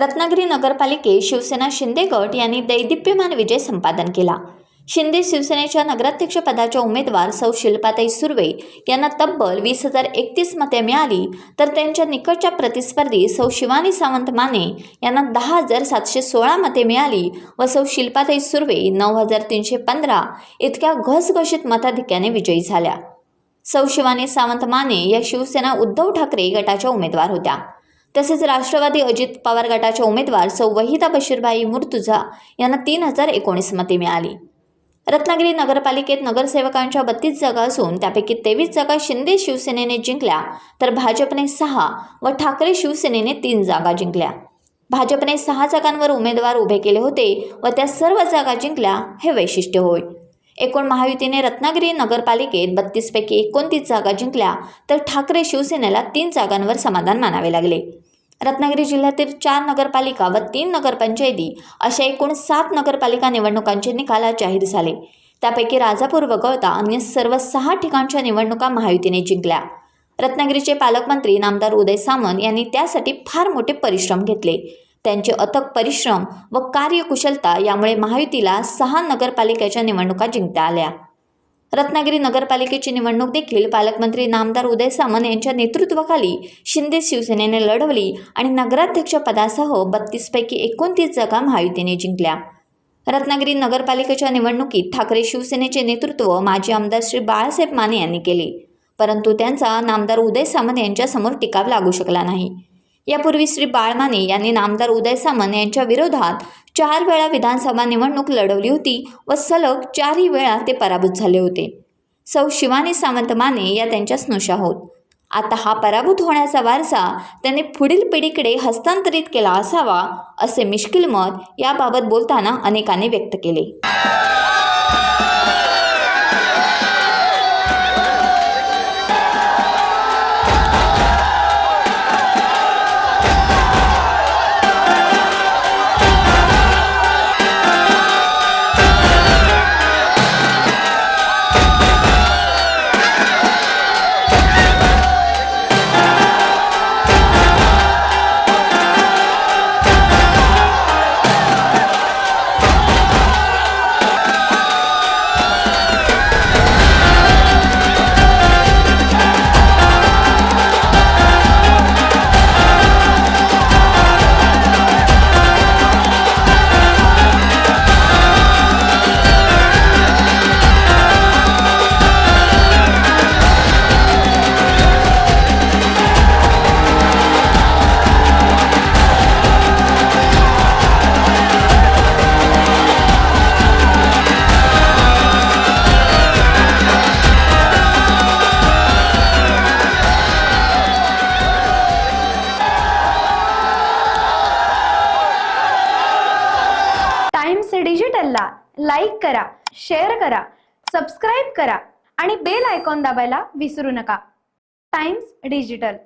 रत्नागिरी नगरपालिकेत शिवसेना शिंदे गट यांनी दैदिप्यमान विजय संपादन केला। शिंदे शिवसेनेच्या नगराध्यक्ष पदाच्या उमेदवार सौ शिल्पाताई सुर्वे यांना तब्बल 20,031 मते मिळाली, तर त्यांच्या निकटच्या प्रतिस्पर्धी सौ शिवानी सावंत माने यांना 10,716 मते मिळाली व सौ शिल्पाताई सुर्वे 9,315 इतक्या घसघशीत मताधिक्याने विजयी झाल्या। सौ शिवानी सावंत माने या शिवसेना उद्धव ठाकरे गटाच्या उमेदवार होत्या। तसेच राष्ट्रवादी अजित पवार गटाच्या उमेदवार सौ वहिदा बशीरबाई मुर्तुझा यांना 3,019 मते मिळाली। रत्नागिरी नगरपालिकेत नगरसेवकांच्या 32 जागा असून त्यापैकी 23 जागा शिंदे शिवसेनेने जिंकल्या, तर भाजपने 6 व ठाकरे शिवसेनेने 3 जागा जिंकल्या। भाजपने 6 जागांवर उमेदवार उभे केले होते व त्या सर्व जागा जिंकल्या हे वैशिष्ट्य होय। एकूण महायुतीने रत्नागिरी नगरपालिकेत 32 पैकी 29 जागा जिंकल्या, तर ठाकरे शिवसेनेला 3 जागांवर समाधान मानावे लागले। रत्नागिरी जिल्ह्यातील 4 नगरपालिका व 3 नगरपंचायती अशा एकूण 7 नगरपालिका निवडणुकांचे निकाल जाहीर झाले। त्यापैकी राजापूर वगळता अन्य सर्व 6 ठिकाणच्या निवडणुका महायुतीने जिंकल्या। रत्नागिरीचे पालकमंत्री नामदार उदय सामंत यांनी त्यासाठी फार मोठे परिश्रम घेतले। त्यांचे अथक परिश्रम व कार्यकुशलता यामुळे महायुतीला 6 नगरपालिकेच्या निवडणुका जिंकता आल्या। रत्नागिरी नगरपालिकेची निवडणूक देखील पालकमंत्री नामदार उदय सामंत यांच्या नेतृत्वाखाली शिंदे शिवसेनेने लढवली आणि नगराध्यक्ष पदासह 32 पैकी 29 जागा महायुतीने जिंकल्या। रत्नागिरी नगरपालिकेच्या निवडणुकीत ठाकरे शिवसेनेचे नेतृत्व माजी आमदार श्री बाळासाहेब माने यांनी केले, परंतु त्यांचा नामदार उदय सामंत यांच्यासमोर टिकाव लागू शकला नाही। यापूर्वी श्री बाळ माने यांनी नामदार उदय सामंत यांच्या विरोधात 4 वेळा विधानसभा निवडणूक लढवली होती व सलग 4ही वेळा ते पराभूत झाले होते। सौ शिवानी सावंत माने या त्यांच्या स्नुषा होत। आता हा पराभूत होण्याचा वारसा त्यांनी पुढील पिढीकडे हस्तांतरित केला असावा असे मिश्किल मत याबाबत बोलताना अनेकांनी व्यक्त केले। टाइम्स डिजिटलला लाईक करा, शेअर करा, सबस्क्राईब करा आणि बेल आयकॉन दाबायला विसरू नका। Times digital.